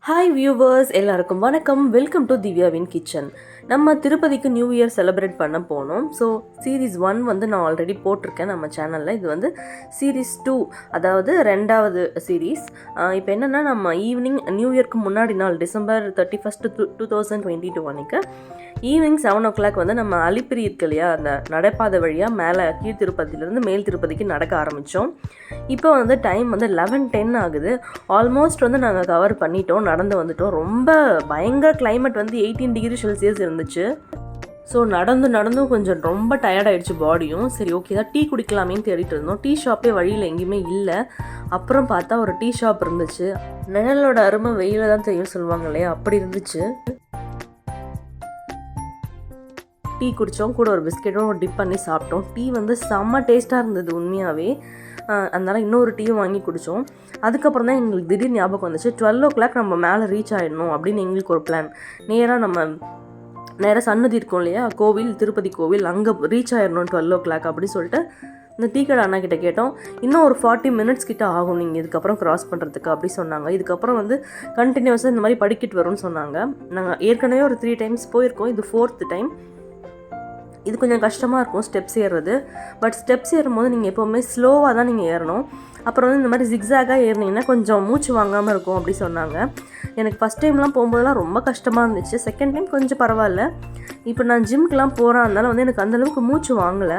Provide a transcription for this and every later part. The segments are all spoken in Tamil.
ஹாய் வியூவர்ஸ், எல்லாருக்கும் வணக்கம். வெல்கம் டு திவ்யாவின் கிச்சன். நம்ம திருப்பதிக்கு நியூ இயர் செலிப்ரேட் பண்ண போனோம். ஸோ சீரீஸ் 1 வந்து நான் ஆல்ரெடி போட்டிருக்கேன் நம்ம சேனலில். இது வந்து சீரீஸ் 2, அதாவது 2வது சீரீஸ். இப்போ என்னென்னா, நம்ம ஈவினிங் நியூ இயர்க்கு முன்னாடி நாள் டிசம்பர் 31 2022 அன்றைக்கு ஈவினிங் 7 o'clock வந்து நம்ம அலிப்பிரி இருக்கு இல்லையா, அந்த நடைபாதை வழியாக மேலே கீழ் திருப்பதியிலேருந்து மேல் திருப்பதிக்கு நடக்க ஆரம்பித்தோம். இப்போ வந்து டைம் வந்து 11:10 ஆகுது. ஆல்மோஸ்ட் வந்து நாங்கள் கவர் பண்ணிட்டோம், நடந்து வந்துட்டோம். ரொம்ப பயங்கர கிளைமேட் வந்து 18 டிகிரி செல்சியஸ் இருந்துச்சு. ஸோ நடந்தும் கொஞ்சம் ரொம்ப டயர்டாயிடுச்சு பாடியும். சரி, ஓகே தான் டீ குடிக்கலாமேன்னு தேடிட்டு இருந்தோம். டீ ஷாப்பே வழியில் எங்கேயுமே இல்லை. அப்புறம் பார்த்தா ஒரு டீ ஷாப் இருந்துச்சு. நிழலோட அருமை வெயில தான் தெரியும் சொல்லுவாங்க இல்லையா, அப்படி இருந்துச்சு. டீ குடித்தோம், கூட ஒரு பிஸ்கெட்டும் டிப் பண்ணி சாப்பிட்டோம். டீ வந்து செம்ம டேஸ்ட்டாக இருந்தது உண்மையாகவே. அதனால் இன்னொரு டீயும் வாங்கி குடித்தோம். அதுக்கப்புறம் தான் எங்களுக்கு திடீர் ஞாபகம் வந்துச்சு, 12 o'clock நம்ம மேலே ரீச் ஆகிடணும் அப்படின்னு எங்களுக்கு ஒரு பிளான். நேராக சன்னதி இருக்கும் இல்லையா, கோவில், திருப்பதி கோவில், அங்கே ரீச் ஆகிடணும் 12 o'clock அப்படின்னு சொல்லிட்டு இந்த டீ கடை அண்ணா கிட்ட கேட்டோம். இன்னும் ஒரு 40 minutes கிட்ட ஆகும் நீங்கள் இதுக்கப்புறம் க்ராஸ் பண்ணுறதுக்கு அப்படி சொன்னாங்க. இதுக்கப்புறம் வந்து கண்டினியூஸாக இந்த மாதிரி படிக்கிட்டு வரும்னு சொன்னாங்க. நாங்கள் ஏற்கனவே ஒரு 3 times போயிருக்கோம், இது 4th time. இது கொஞ்சம் கஷ்டமாக இருக்கும் ஸ்டெப்ஸ் ஏறுறது. பட் ஸ்டெப்ஸ் ஏறும்போது நீங்கள் எப்போவுமே ஸ்லோவாக தான் நீங்கள் ஏறணும். அப்புறம் வந்து இந்த மாதிரி ஜிக்ஸாகாக ஏறினீங்கன்னா கொஞ்சம் மூச்சு வாங்காமல் இருக்கும் அப்படி சொன்னாங்க. எனக்கு ஃபஸ்ட் டைம்லாம் போகும்போதெல்லாம் ரொம்ப கஷ்டமாக இருந்துச்சு. செகண்ட் டைம் கொஞ்சம் பரவாயில்ல. இப்போ நான் ஜிம்க்கெலாம் போகிறேன், அதனால வந்து எனக்கு அந்தளவுக்கு மூச்சு வாங்கலை.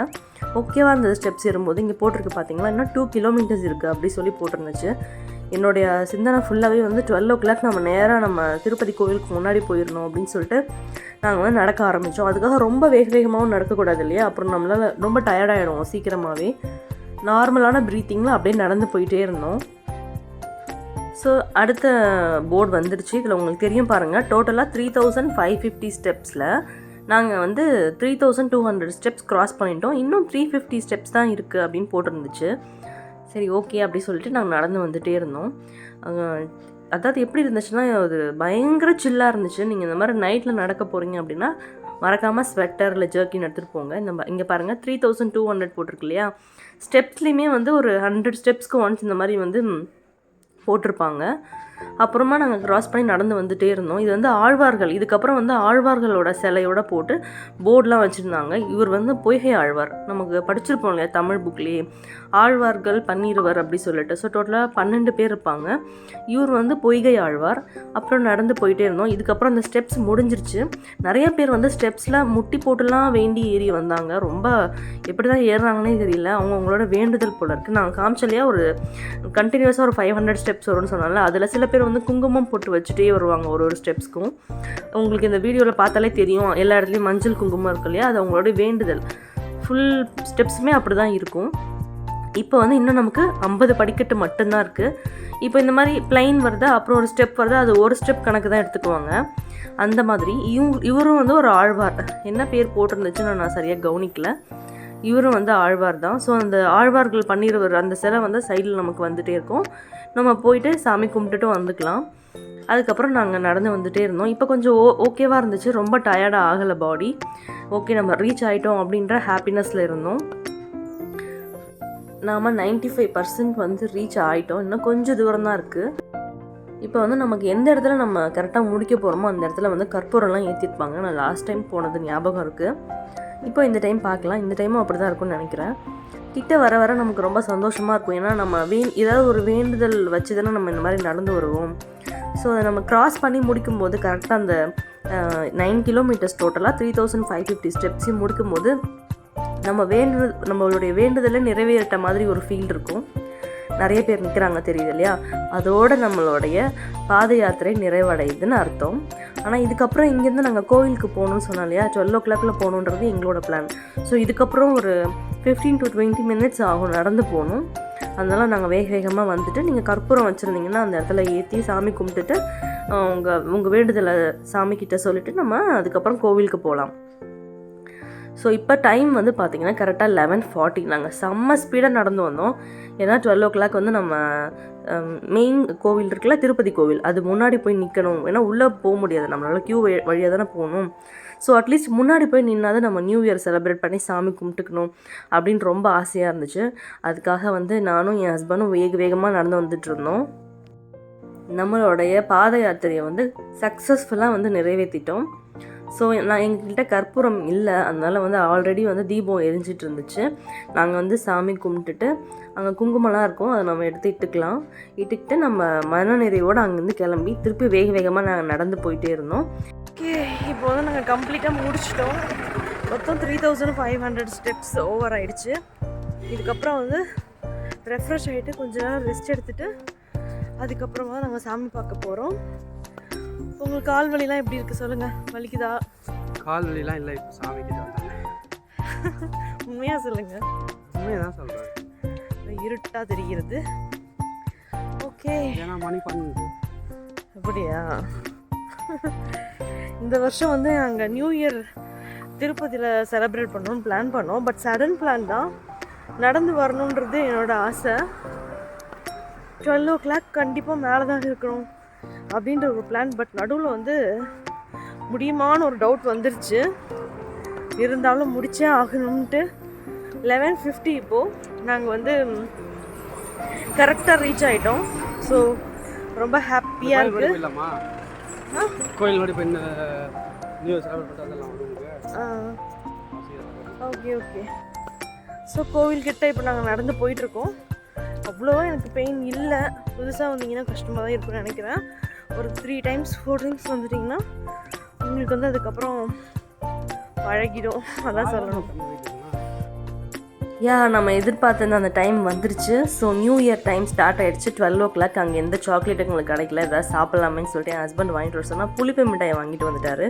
ஓகேவாக இருந்தது ஸ்டெப்ஸ் ஏறும்போது. இங்கே போட்டிருக்கு பார்த்தீங்களா, இன்னும் 2 kilometers இருக்குது அப்படி சொல்லி போட்டிருந்துச்சு. என்னுடைய சிந்தனை ஃபுல்லாகவே வந்து 12 o'clock நம்ம நேராக நம்ம திருப்பதி கோவிலுக்கு முன்னாடி போயிடணும் அப்படின்னு சொல்லிட்டு நாங்கள் வந்து நடக்க ஆரம்பித்தோம். அதுக்காக ரொம்ப வேகமாகவும் நடக்கக்கூடாது இல்லையா, அப்புறம் நம்மளால் ரொம்ப டயர்டாகிடுவோம் சீக்கிரமாகவே. நார்மலான ப்ரீத்திங்கில் அப்படியே நடந்து போயிட்டே இருந்தோம். ஸோ அடுத்த போர்டு வந்துடுச்சு. இதில் உங்களுக்கு தெரியும் பாருங்கள், டோட்டலாக 3550 ஸ்டெப்ஸில் நாங்கள் வந்து 3200 ஸ்டெப்ஸ் க்ராஸ் பண்ணிட்டோம். இன்னும் 350 ஸ்டெப்ஸ் தான் இருக்குது அப்படின்னு போட்டிருந்துச்சு. சரி, ஓகே அப்படி சொல்லிட்டு நாங்கள் நடந்து வந்துகிட்டே இருந்தோம். அதாவது எப்படி இருந்துச்சுன்னா, அது பயங்கர சில்லாக இருந்துச்சு. நீங்கள் இந்த மாதிரி நைட்டில் நடக்க போகிறீங்க அப்படின்னா மறக்காமல் ஸ்வெட்டர் இல்லை ஜர்க்கின் எடுத்துகிட்டு போங்க. இங்கே பாருங்கள் 3200 போட்டிருக்கு இல்லையா, ஸ்டெப்ஸ்லேயுமே வந்து ஒரு 100 ஸ்டெப்ஸ்க்கு ஒன்ஸ் இந்த மாதிரி வந்து போட்டிருப்பாங்க. அப்புறமா நாங்கள் க்ராஸ் பண்ணி நடந்து வந்துகிட்டே இருந்தோம். இது வந்து ஆழ்வார்கள், இதுக்கப்புறம் வந்து ஆழ்வார்களோட சிலையோட போட்டு போர்டெலாம் வச்சுருந்தாங்க. இவர் வந்து பொய்கை ஆழ்வார், நமக்கு படிச்சிருப்போம் இல்லையா தமிழ் புக்லேயே, ஆழ்வார்கள் பன்னிருவர் அப்படி சொல்லிட்டு. ஸோ டோட்டலாக 12 பேர் இருப்பாங்க. இவர் வந்து பொய்கை ஆழ்வார். அப்புறம் நடந்து போயிட்டே இருந்தோம். இதுக்கப்புறம் அந்த ஸ்டெப்ஸ் முடிஞ்சிருச்சு. நிறைய பேர் வந்து ஸ்டெப்ஸில் முட்டி போட்டுலாம் வேண்டி ஏறி வந்தாங்க. ரொம்ப எப்படி தான் ஏறுறாங்கன்னே தெரியல, அவங்களோட வேண்டுதல் போல இருக்குது. நாங்கள் காமிச்சலையா ஒரு கண்டினியூஸாக ஒரு 500 ஸ்டெப்ஸ் வரும்னு சொன்னால, அதில் சில பேர் வந்து குங்குமம் போட்டு வச்சுட்டே வருவாங்க ஒரு ஸ்டெப்ஸ்க்கும். உங்களுக்கு இந்த வீடியோவில் பார்த்தாலே தெரியும், எல்லா இடத்துலையும் மஞ்சள் குங்குமம் இருக்கு இல்லையா, அது அவங்களோட வேண்டுதல். ஃபுல் ஸ்டெப்ஸுமே அப்படி தான் இருக்கும். இப்போ வந்து இன்னும் நமக்கு 50 படிக்கட்டு மட்டும்தான் இருக்குது. இப்போ இந்த மாதிரி பிளைன் வருதா, அப்புறம் ஒரு ஸ்டெப் வருதா, அது ஒரு ஸ்டெப் கணக்கு தான் எடுத்துக்குவாங்க. அந்த மாதிரி இவரும் வந்து ஒரு ஆழ்வார். என்ன பேர் போட்டிருந்துச்சுன்னு நான் சரியாக கவனிக்கல. இவரும் வந்து ஆழ்வார் தான். ஸோ அந்த ஆழ்வார்கள் பண்ணிடுவார் அந்த சிலை வந்து சைடில் நமக்கு வந்துகிட்டே இருக்கும். நம்ம போயிட்டு சாமி கும்பிட்டுட்டு வந்துக்கலாம். அதுக்கப்புறம் நாங்கள் நடந்து வந்துகிட்டே இருந்தோம். இப்போ கொஞ்சம் ஓகேவாக இருந்துச்சு, ரொம்ப டயர்டாக ஆகலை பாடி. ஓகே, நம்ம ரீச் ஆகிட்டோம் அப்படின்ற ஹாப்பினஸில் இருந்தோம். நாம் 95% வந்து ரீச் ஆகிட்டோம். இன்னும் கொஞ்சம் தூரம் தான் இருக்குது. இப்போ வந்து நமக்கு எந்த இடத்துல நம்ம கரெக்டாக முடிக்க போகிறோமோ அந்த இடத்துல வந்து கற்பூரம்லாம் ஏற்றிருப்பாங்க. நான் லாஸ்ட் டைம் போனது ஞாபகம் இருக்குது. இப்போ இந்த டைம் பார்க்கலாம். இந்த டைமும் அப்படி தான் இருக்கும்னு நினைக்கிறேன். கிட்ட வர வர நமக்கு ரொம்ப சந்தோஷமாக இருக்கும். ஏன்னா நம்ம ஏதாவது ஒரு வேண்டுதல் வச்சு தானே நம்ம இந்த மாதிரி நடந்து வருவோம். ஸோ அதை நம்ம க்ராஸ் பண்ணி முடிக்கும்போது கரெக்டாக அந்த 9 kilometers டோட்டலாக 3550 ஸ்டெப்ஸையும் முடிக்கும்போது நம்மளுடைய வேண்டுதலை நிறைவேறிட்ட மாதிரி ஒரு ஃபீல் இருக்கும். நிறைய பேர் நிற்கிறாங்க தெரியுது இல்லையா, அதோடு நம்மளுடைய பாத யாத்திரை நிறைவடையுதுன்னு அர்த்தம். ஆனால் இதுக்கப்புறம் இங்கேருந்து நாங்கள் கோவிலுக்கு போகணுன்னு சொன்னோம் இல்லையா, 12 o'clock போகணுன்றது எங்களோட பிளான். ஸோ இதுக்கப்புறம் ஒரு 15 to 20 minutes ஆகும் நடந்து போகணும். அதனால் நாங்கள் வேகமாக வந்துட்டு, நீங்கள் கற்பூரம் வச்சுருந்தீங்கன்னா அந்த இடத்துல ஏற்றி சாமி கும்பிட்டுட்டு உங்கள் வேண்டுதலை சாமிக்கிட்ட சொல்லிவிட்டு நம்ம அதுக்கப்புறம் கோவிலுக்கு போகலாம். ஸோ இப்போ டைம் வந்து பார்த்திங்கன்னா கரெக்டாக 11:40. நாங்கள் செம்ம ஸ்பீடாக நடந்து வந்தோம். ஏன்னா 12 o'clock வந்து நம்ம மெயின் கோவில் இருக்குல்ல, திருப்பதி கோவில், அது முன்னாடி போய் நிற்கணும். ஏன்னா உள்ளே போக முடியாது, நம்மளால் கியூ வழியாக தானே போகணும். ஸோ அட்லீஸ்ட் முன்னாடி போய் நின்னாதான் நம்ம நியூ இயர் செலிப்ரேட் பண்ணி சாமி கும்பிட்டுக்கணும் அப்படின்னு ரொம்ப ஆசையாக இருந்துச்சு. அதுக்காக வந்து நானும் என் ஹஸ்பண்டும் வேகமாக நடந்து வந்துட்டு இருந்தோம். நம்மளுடைய பாத யாத்திரையை வந்து சக்ஸஸ்ஃபுல்லாக வந்து நிறைவேற்றிட்டோம். ஸோ நான் எங்கள்கிட்ட கற்பூரம் இல்லை, அதனால் வந்து ஆல்ரெடி வந்து தீபம் எரிஞ்சிட்டு இருந்துச்சு. நாங்கள் வந்து சாமி கும்பிட்டுட்டு அங்கே குங்குமம்லாம் இருக்கும், அதை நம்ம எடுத்து இட்டுக்கிட்டு நம்ம மனநிறைவோடு அங்கேருந்து கிளம்பி திருப்பி வேகமாக நாங்கள் நடந்து போயிட்டே இருந்தோம். ஓகே, இப்போ வந்து நாங்கள் கம்ப்ளீட்டாக முடிச்சிட்டோம். மொத்தம் 3500 ஸ்டெப்ஸ் ஓவர் ஆகிடுச்சு. இதுக்கப்புறம் வந்து ரெஃப்ரெஷ் ஆகிட்டு கொஞ்ச நேரம் ரெஸ்ட் எடுத்துகிட்டு அதுக்கப்புறமா நாங்கள் சாமி பார்க்க போகிறோம். உங்களுக்கு கால் வலிலாம் எப்படி இருக்குது சொல்லுங்கள், வலிக்குதா? கால் வலிலாம் இல்லை, இப்போ சாமி கிட்ட வந்தாங்க. உண்மையாக சொல்லுங்கள். உண்மையாக தான் சொல்கிறேன். இருட்டாக தெரிகிறது. ஓகே, ஏன்னா மணி 12. அப்படியா? இந்த வருஷம் வந்து நாங்கள் நியூ இயர் திருப்பதியில் செலிப்ரேட் பண்ணணும்னு பிளான் பண்ணோம். பட் சடன் பிளான் தான், நடந்து வரணுன்றது என்னோடய ஆசை. 12 o'clock கண்டிப்பாக மேலே தான் இருக்கணும் அப்படின்ற ஒரு பிளான். பட் நடுவில் வந்து முடியுமான்னு ஒரு டவுட் வந்துருச்சு. இருந்தாலும் முடிச்சே ஆகணும்ன்ட்டு 11:50 இப்போது நாங்கள் வந்து கரெக்டாக ரீச் ஆகிட்டோம். ஸோ ரொம்ப ஹாப்பியாக இருக்குது. கோயில் நோடி போய் நியூ செலிப்ரேட் அதெல்லாம் ஓகே ஓகே. ஸோ கோவில்கிட்ட இப்போ நாங்கள் நடந்து போயிட்டுருக்கோம். அவ்வளோவா எனக்கு பெயின் இல்லை. புதுசாக வந்தீங்கன்னா கஷ்டமாக தான் இருக்குன்னு நினைக்கிறேன். ஒரு 3 times 4 times வந்துட்டிங்கன்னா உங்களுக்கு வந்து அதுக்கப்புறம் பழகிடும், அதான் சொல்லணும். நம்ம எதிர்பார்த்து அந்த டைம் வந்துருச்சு. So new year time start ஆகிடுச்சு. 12 o'clock. அங்கே எந்த சாக்லேட் எங்களுக்கு கிடைக்கல, ஏதாவது சாப்பிட்லாமேன்னு சொல்லிட்டு என் ஹஸ்பண்ட் வாங்கிட்டு வர சொன்னால் புளிப்பு மிட்டாயை வாங்கிட்டு வந்துட்டார்,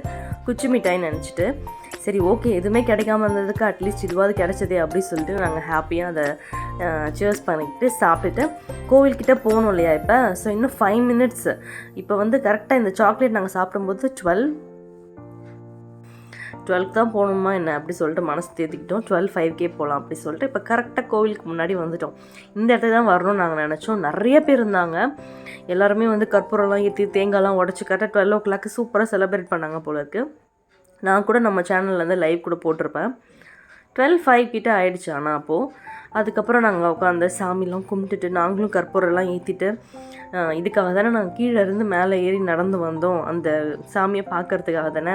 குச்சி மிட்டாய்ன்னு நினச்சிட்டு. சரி ஓகே, எதுவுமே கிடைக்காம இருந்ததுக்கு அட்லீஸ்ட் இதுவாது கிடைச்சதே அப்படின்னு சொல்லிட்டு நாங்கள் ஹாப்பியாக அதை சேர்ஸ் பண்ணிக்கிட்டு சாப்பிட்டுட்டு கோவில்கிட்ட போகணும் இல்லையா இப்போ. ஸோ இன்னும் 5 minutes. இப்போ வந்து கரெக்டாக இந்த சாக்லேட் நாங்கள் சாப்பிடும்போது 12 தான் போகணுமா என்ன அப்படி சொல்லிட்டு மனசு தேத்திக்கிட்டோம். 12:05 போகலாம் அப்படி சொல்லிட்டு இப்போ கரெக்டாக கோவிலுக்கு முன்னாடி வந்துட்டோம். இந்த இடத்துல தான் வரணும்னு நாங்கள் நினச்சோம். நிறைய பேர் இருந்தாங்க. எல்லாருமே வந்து கற்பூரம்லாம் ஏற்றி தேங்காய்லாம் உடச்சி கரெக்டாக 12 o'clock சூப்பராக செலிப்ரேட் பண்ணாங்க போல இருக்குது. நான் கூட நம்ம சேனலில் வந்து லைவ் கூட போட்டிருப்பேன். 12:05 கிட்ட ஆயிடுச்சு. ஆனால் அப்போது அதுக்கப்புறம் நாங்கள் உட்காந்து சாமிலாம் கும்பிட்டுட்டு நாங்களும் கற்பூரெல்லாம் ஏற்றிட்டு இதுக்காக தானே நாங்கள் கீழே இருந்து மேலே ஏறி நடந்து வந்தோம், அந்த சாமியை பார்க்கறதுக்காக தானே.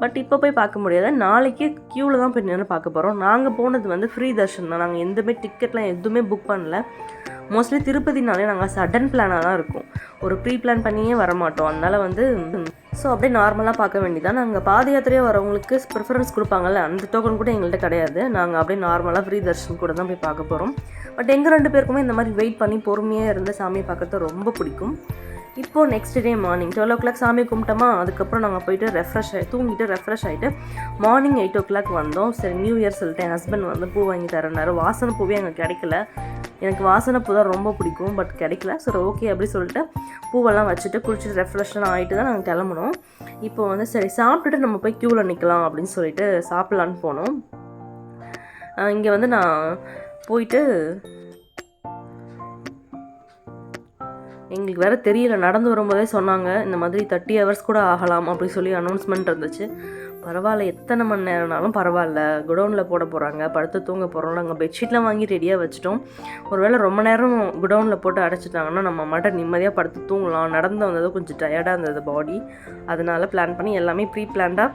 பட் இப்போ போய் பார்க்க முடியாது, நாளைக்கு க்யூவில் தான் போய் நின்று பார்க்க போகிறோம். நாங்கள் போனது வந்து ஃப்ரீ தர்ஷன் தான். நாங்கள் எதுவுமே டிக்கெட்லாம் எதுவுமே புக் பண்ணல. மோஸ்ட்லி திருப்பதினாலே நாங்கள் சடன் பிளானாக தான் இருக்கும், ஒரு ப்ரீ பிளான் பண்ணியே வரமாட்டோம். அதனால் வந்து ஸோ அப்படியே நார்மலாக பார்க்க வேண்டியதான். நாங்கள் பாத யாத்திரையாக வரவங்களுக்கு ப்ரிஃபரன்ஸ் கொடுப்பாங்கல்ல, அந்த டோக்கன் கூட எங்கள்கிட்ட கிடையாது. நாங்கள் அப்படியே நார்மலாக ஃப்ரீ தர்ஷன் கூட தான் போய் பார்க்க போகிறோம். பட் எங்கள் 2 பேருக்குமே இந்த மாதிரி வெயிட் பண்ணி பொறுமையாக இருந்து சாமியை பார்க்கறது ரொம்ப பிடிக்கும். இப்போது நெக்ஸ்ட் டே மார்னிங் 12 o'clock சாமி கும்பிட்டோமா. அதுக்கப்புறம் நாங்கள் போயிட்டு தூங்கிட்டு ரெஃப்ரெஷ் ஆகிட்டு மார்னிங் 8 o'clock வந்தோம். சரி நியூ இயர் சொல்லிட்டு என் ஹஸ்பண்ட் வந்து பூ வாங்கி தரேன்னாரு. வாசனை பூவே எங்களுக்கு கிடைக்கல. எனக்கு வாசனை பூ தான் ரொம்ப பிடிக்கும், பட் கிடைக்கல. சரி ஓகே அப்படி சொல்லிட்டு பூவெல்லாம் வச்சுட்டு குளிச்சுட்டு ரெஃப்ரெஷ்லாம் ஆகிட்டு தான் நாங்கள் கிளம்புனோம். இப்போ வந்து சரி சாப்பிட்டுட்டு நம்ம போய் க்யூவில் நிற்கலாம் அப்படின்னு சொல்லிட்டு சாப்பிட்லான்னு போனோம். இங்கே வந்து நான் போயிட்டு எங்களுக்கு வேறு தெரியல, நடந்து வரும்போதே சொன்னாங்க இந்த மாதிரி 30 hours கூட ஆகலாம் அப்படி சொல்லி அனௌன்ஸ்மெண்ட் இருந்துச்சு. பரவாயில்ல, எத்தனை மணி நேரம்னாலும் பரவாயில்ல, குடோனில் போட போகிறாங்க, படுத்து தூங்க போகிறோம். நாங்கள் பெட்ஷீட்லாம் வாங்கி ரெடியாக வச்சுட்டோம். ஒருவேளை ரொம்ப நேரம் குடோனில் போட்டு அடைச்சிட்டாங்கன்னா நம்ம மட்டும் நிம்மதியாக படுத்து தூங்கலாம். நடந்து வந்தது கொஞ்சம் டயர்டாக இருந்தது பாடி, அதனால் பிளான் பண்ணி எல்லாமே ப்ரீ பிளான்டாக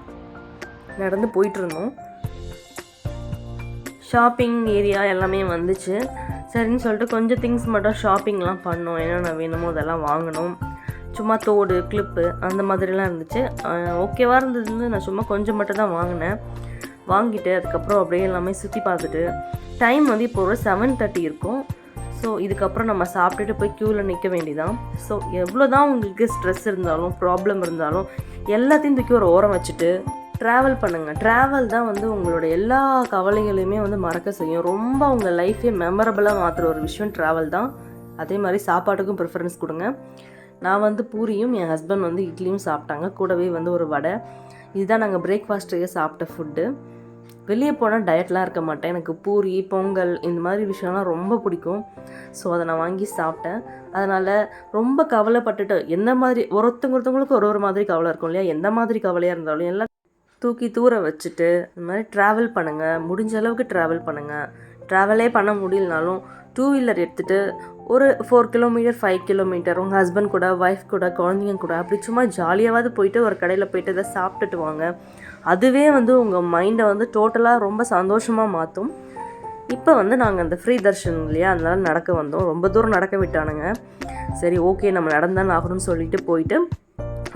நடந்து போயிட்டுருந்தோம். ஷாப்பிங் ஏரியா எல்லாமே வந்துச்சு. சரின்னு சொல்லிட்டு கொஞ்சம் திங்ஸ் மட்டும் ஷாப்பிங்லாம் பண்ணோம். என்னென்ன வேணுமோ அதெல்லாம் வாங்கினோம். சும்மா தோடு கிளிப்பு அந்த மாதிரிலாம் இருந்துச்சு. ஓகேவாக இருந்தது. நான் சும்மா கொஞ்சம் மட்டும் தான் வாங்கிட்டு அதுக்கப்புறம் அப்படியே எல்லாமே சுற்றி பார்த்துட்டு டைம் வந்து இப்போ ஒரு 7:30 இருக்கும். ஸோ இதுக்கப்புறம் நம்ம சாப்பிட்டுட்டு போய் க்யூவில் நிற்க வேண்டியதான். ஸோ எவ்வளோ தான் உங்களுக்கு ஸ்ட்ரெஸ் இருந்தாலும் ப்ராப்ளம் இருந்தாலும் எல்லாத்தையும் தூக்கி ஒரு ஓரம் வச்சுட்டு ட்ராவல் பண்ணுங்கள். ட்ராவல் தான் வந்து உங்களோட எல்லா கவலைகளையுமே வந்து மறக்க செய்யும். ரொம்ப உங்கள் லைஃபே மெமரபிளாக மாற்றுற ஒரு விஷயம் ட்ராவல் தான். அதே மாதிரி சாப்பாட்டுக்கும் ப்ரிஃபரன்ஸ் கொடுங்க. நான் வந்து பூரியும் என் ஹஸ்பண்ட் வந்து இட்லியும் சாப்பிட்டாங்க, கூடவே வந்து ஒரு வடை. இதுதான் நாங்கள் பிரேக்ஃபாஸ்ட்லேயே சாப்பிட்ட ஃபுட்டு. வெளியே போனால் டயட்லாம் இருக்க மாட்டேன். எனக்கு பூரி பொங்கல் இந்த மாதிரி விஷயம்லாம் ரொம்ப பிடிக்கும். ஸோ அதை நான் வாங்கி சாப்பிட்டேன். அதனால் ரொம்ப கவலைப்பட்டுட்டு எந்த மாதிரி ஒருத்தவங்களுக்கு ஒரு மாதிரி கவலை இருக்கும் இல்லையா, எந்த மாதிரி கவலையாக இருந்தாலும் எல்லாம் தூக்கி தூர வச்சுட்டு இந்த மாதிரி ட்ராவல் பண்ணுங்கள். முடிஞ்ச அளவுக்கு ட்ராவல் பண்ணுங்கள். ட்ராவலே பண்ண முடியலனாலும் 2 வீலர் எடுத்துகிட்டு ஒரு 4 கிலோமீட்டர் 5 கிலோமீட்டர் உங்கள் ஹஸ்பண்ட் கூட ஒய்ஃப் கூட குழந்தைங்க கூட அப்படி சும்மா ஜாலியாவது போயிட்டு ஒரு கடையில் போயிட்டு எதாவது சாப்பிட்டுட்டு வாங்க. அதுவே வந்து உங்கள் மைண்டை வந்து டோட்டலாக ரொம்ப சந்தோஷமாக மாற்றும். இப்போ வந்து நாங்கள் அந்த ஃப்ரீ தர்ஷன் இல்லையா, அதனால நடக்க வந்தோம். ரொம்ப தூரம் நடக்க விட்டானுங்க. சரி ஓகே நம்ம நடந்தாலும் ஆகணும்னு சொல்லிட்டு போயிட்டு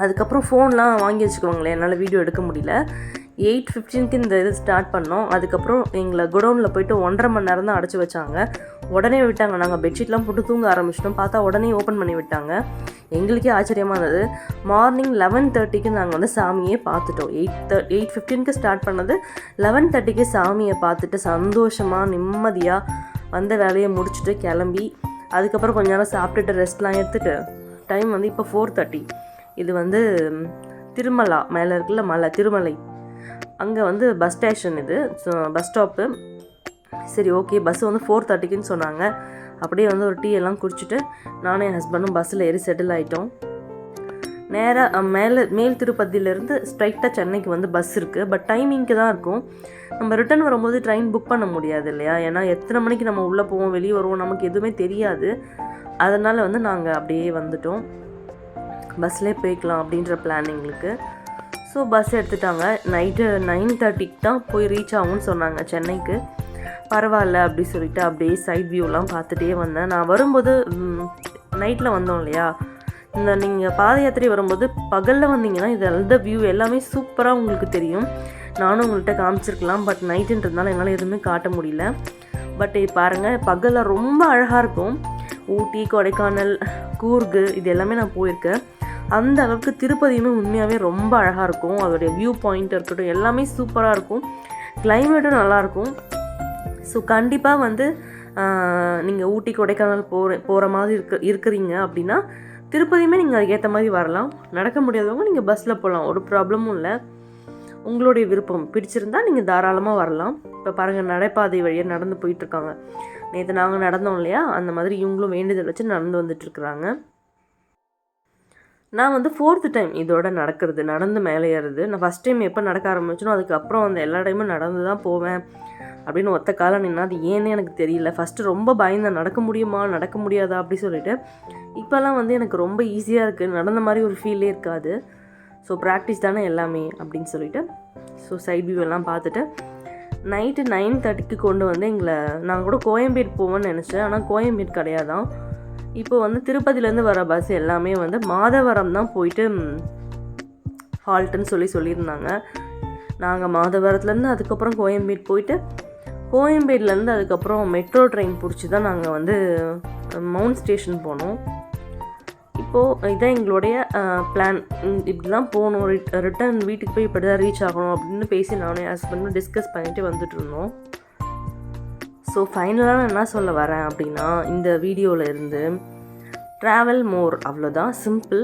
அதுக்கப்புறம் ஃபோன்லாம் வாங்கி வச்சுக்கோங்களேன், என்னால் வீடியோ எடுக்க முடியல. 8:15க்கு இந்த இது ஸ்டார்ட் பண்ணோம். அதுக்கப்புறம் எங்களை குடோனில் போயிட்டு 1.5 மணி நேரம் தான் அடைச்சி வச்சாங்க. உடனே விட்டாங்க. நாங்கள் பெட்ஷீட்லாம் போட்டு தூங்க ஆரம்பிச்சிட்டோம். பார்த்தா உடனே ஓப்பன் பண்ணி விட்டாங்க. எங்களுக்கே ஆச்சரியமாக இருந்தது. மார்னிங் 11:30க்கு நாங்கள் வந்து சாமியே பார்த்துட்டோம். 8:15க்கு ஸ்டார்ட் பண்ணது 11:30க்கு சாமியை பார்த்துட்டு சந்தோஷமாக நிம்மதியாக வந்த வேலையை முடிச்சுட்டு கிளம்பி அதுக்கப்புறம் கொஞ்ச நேரம் சாப்பிட்டுட்டு ரெஸ்ட்லாம் எடுத்துகிட்டு டைம் வந்து இப்போ 4:30. இது வந்து திருமலா மேலே இருக்குல்ல மலை திருமலை, அங்கே வந்து பஸ் ஸ்டேஷன் இது, பஸ் ஸ்டாப்பு. சரி ஓகே பஸ்ஸு வந்து 4:30க்குன்னு சொன்னாங்க. அப்படியே வந்து ஒரு டீ எல்லாம் குடிச்சிட்டு நானும் என் ஹஸ்பண்டும் பஸ்ஸில் ஏறி செட்டில் ஆகிட்டோம். நேராக மேல் திருப்பதியிலேருந்து ஸ்ட்ரைட்டாக சென்னைக்கு வந்து பஸ் இருக்குது. பட் டைமிங்க்கு தான் இருக்கும். நம்ம ரிட்டர்ன் வரும்போது ட்ரெயின் புக் பண்ண முடியாது இல்லையா, ஏன்னா எத்தனை மணிக்கு நம்ம உள்ளே போவோம் வெளியே வருவோம் நமக்கு எதுவுமே தெரியாது. அதனால் வந்து நாங்கள் அப்படியே வந்துட்டோம். பஸ்லேயே போய்க்கலாம் அப்படின்ற பிளான் எங்களுக்கு. ஸோ பஸ் எடுத்துட்டாங்க. நைட்டு 9:30க்கு தான் போய் ரீச் ஆகும்னு சொன்னாங்க சென்னைக்கு. பரவாயில்ல அப்படி சொல்லிட்டு அப்படியே சைட் வியூலாம் பார்த்துட்டே வந்தேன். நான் வரும்போது நைட்டில் வந்தோம் இல்லையா, இந்த நீங்கள் பாத யாத்திரை வரும்போது பகலில் வந்தீங்கன்னா இது அந்த வியூ எல்லாமே சூப்பராக உங்களுக்கு தெரியும். நானும் உங்கள்கிட்ட காமிச்சிருக்கலாம். பட் நைட்டுன்றதுனால என்னால் எதுவுமே காட்ட முடியல. பட் பாருங்கள் பகலில் ரொம்ப அழகாக இருக்கும். ஊட்டி, கொடைக்கானல், கூர்கு இது எல்லாமே நான் போயிருக்கேன். அந்த அளவுக்கு திருப்பதியுமே உண்மையாகவே ரொம்ப அழகாக இருக்கும். அதோடைய வியூ பாயிண்ட் இருக்கட்டும் எல்லாமே சூப்பராக இருக்கும். கிளைமேட்டும் நல்லாயிருக்கும். ஸோ கண்டிப்பாக வந்து நீங்கள் ஊட்டி கொடைக்கானல் போகிற மாதிரி இருக்கிறீங்க அப்படின்னா திருப்பதியுமே நீங்கள் அதுக்கேற்ற மாதிரி வரலாம். நடக்க முடியாதவங்க நீங்கள் பஸ்ஸில் போகலாம், ஒரு ப்ராப்ளமும் இல்லை. உங்களுடைய விருப்பம் பிடிச்சிருந்தால் நீங்கள் தாராளமாக வரலாம். இப்போ பாருங்கள் நடைபாதை வழியாக நடந்து போயிட்டுருக்காங்க. நேற்று நாங்கள் நடந்தோம் இல்லையா, அந்த மாதிரி இவங்களும் வேண்டுதல் வச்சு நடந்து வந்துட்டுருக்குறாங்க. நான் வந்து 4th டைம் இதோட நடந்து மேலே ஏறுது. நான் ஃபஸ்ட் டைம் எப்போ நடக்க ஆரம்பிச்சோனோ அதுக்கப்புறம் அந்த எல்லா டைமும் நடந்து தான் போவேன் அப்படின்னு ஒத்த காலம் நின்னா. அது ஏன்னு எனக்கு தெரியல. ஃபஸ்ட்டு ரொம்ப பயந்தேன், நடக்க முடியுமா நடக்க முடியாதா அப்படி சொல்லிட்டு. இப்போல்லாம் வந்து எனக்கு ரொம்ப ஈஸியாக இருக்குது, நடந்த மாதிரி ஒரு ஃபீலே இருக்காது. ஸோ ப்ராக்டிஸ் தானே எல்லாமே அப்படின்னு சொல்லிட்டு ஸோ சைட் வியூ எல்லாம் பார்த்துட்டு நைட்டு 9:30க்கு கொண்டு வந்து நான் கூட கோயம்பேடு போவேன்னு நினச்சேன். ஆனால் கோயம்பேடு கிடையாதான். இப்போ வந்து திருப்பதியிலேருந்து வர பஸ் எல்லாமே வந்து மாதவரம் தான் போயிட்டு ஹால்ட்டுன்னு சொல்லியிருந்தாங்க. நாங்கள் மாதவரத்துலேருந்து அதுக்கப்புறம் கோயம்பேடு போயிட்டு கோயம்பேடுலேருந்து அதுக்கப்புறம் மெட்ரோ ட்ரெயின் பிடிச்சி தான் நாங்கள் வந்து மவுண்ட் ஸ்டேஷன் போனோம். இப்போது இதான் எங்களுடைய பிளான். இப்படி தான் போகணும், ரிட்டர்ன் வீட்டுக்கு போய் இப்படி தான் ரீச் ஆகணும் அப்படின்னு பேசி நானும் என் ஹஸ்பண்டும் டிஸ்கஸ் பண்ணிட்டு வந்துட்டு இருந்தோம். ஸோ ஃபைனலாக நான் என்ன சொல்ல வரேன் அப்படின்னா, இந்த வீடியோவில் இருந்து ட்ராவல் மோர், அவ்வளோதான், சிம்பிள்.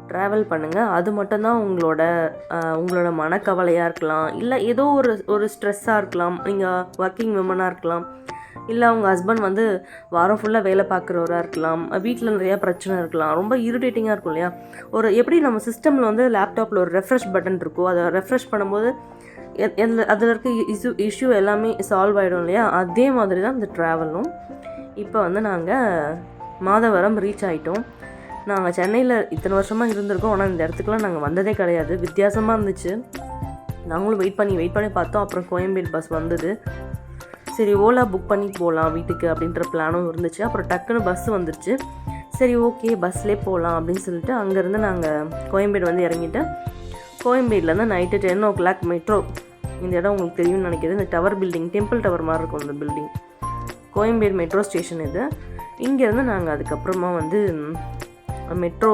ட்ராவல் பண்ணுங்கள். அது மட்டும்தான் உங்களோட மனக்கவலையாக இருக்கலாம், இல்லை ஏதோ ஒரு ஸ்ட்ரெஸ்ஸாக இருக்கலாம், நீங்கள் ஒர்க்கிங் விமனாக இருக்கலாம், இல்லை உங்கள் ஹஸ்பண்ட் வந்து வாரம் ஃபுல்லாக வேலை பார்க்குறவராக இருக்கலாம், வீட்டில் நிறையா பிரச்சனை இருக்கலாம், ரொம்ப இரிட்டேட்டிங்காக இருக்கும் இல்லையா. எப்படி நம்ம சிஸ்டமில் வந்து லேப்டாப்பில் ஒரு ரெஃப்ரெஷ் பட்டன் இருக்கும், அதை ரெஃப்ரெஷ் பண்ணும்போது அதில் இருக்க இஷ்யூ எல்லாமே சால்வ் ஆகிடும் இல்லையா, அதே மாதிரி தான் இந்த ட்ராவலும். இப்போ வந்து நாங்கள் மாதவரம் ரீச் ஆகிட்டோம். நாங்கள் சென்னையில் இத்தனை வருஷமாக இருந்திருக்கோம், ஆனால் இந்த இடத்துக்குலாம் நாங்கள் வந்ததே கிடையாது. வித்தியாசமாக இருந்துச்சு. நாங்களும் வெயிட் பண்ணி பார்த்தோம். அப்புறம் கோயம்பேடு பஸ் வந்தது. சரி ஓலா புக் பண்ணி போகலாம் வீட்டுக்கு அப்படின்ற பிளானும் இருந்துச்சு. அப்புறம் டக்குன்னு பஸ் வந்துருச்சு. சரி ஓகே பஸ்லேயே போகலாம் அப்படின்னு சொல்லிட்டு அங்கேருந்து நாங்கள் கோயம்பேடு வந்து இறங்கிட்டு கோயம்பேடுலேருந்து நைட்டு 10 o'clock மெட்ரோ. இந்த இடம் உங்களுக்கு தெரியும்னு நினைக்கிறேன். இந்த டவர் பில்டிங், டெம்பிள் டவர் மாதிரி இருக்கும் இந்த பில்டிங். கோயம்பேடு மெட்ரோ ஸ்டேஷன் இது. இங்கேருந்து நாங்கள் அதுக்கப்புறமா வந்து மெட்ரோ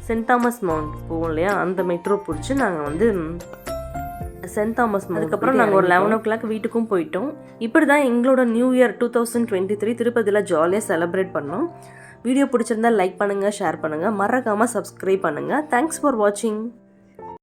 சென்ட் தாமஸ் மவுண்ட் போவோம் இல்லையா, அந்த மெட்ரோ பிடிச்சி நாங்கள் வந்து சென்ட் தாமஸ் மவுண்ட். அதுக்கப்புறம் நாங்கள் ஒரு 11 o'clock வீட்டுக்கும் போயிட்டோம். இப்படி தான் எங்களோட நியூ இயர் 2023 திருப்பதியில் ஜாலியாக செலிப்ரேட் பண்ணோம். வீடியோ பிடிச்சிருந்தா லைக் பண்ணுங்கள், ஷேர் பண்ணுங்கள், மறக்காமல் சப்ஸ்கிரைப் பண்ணுங்கள். தேங்க்ஸ் ஃபார் வாட்சிங்.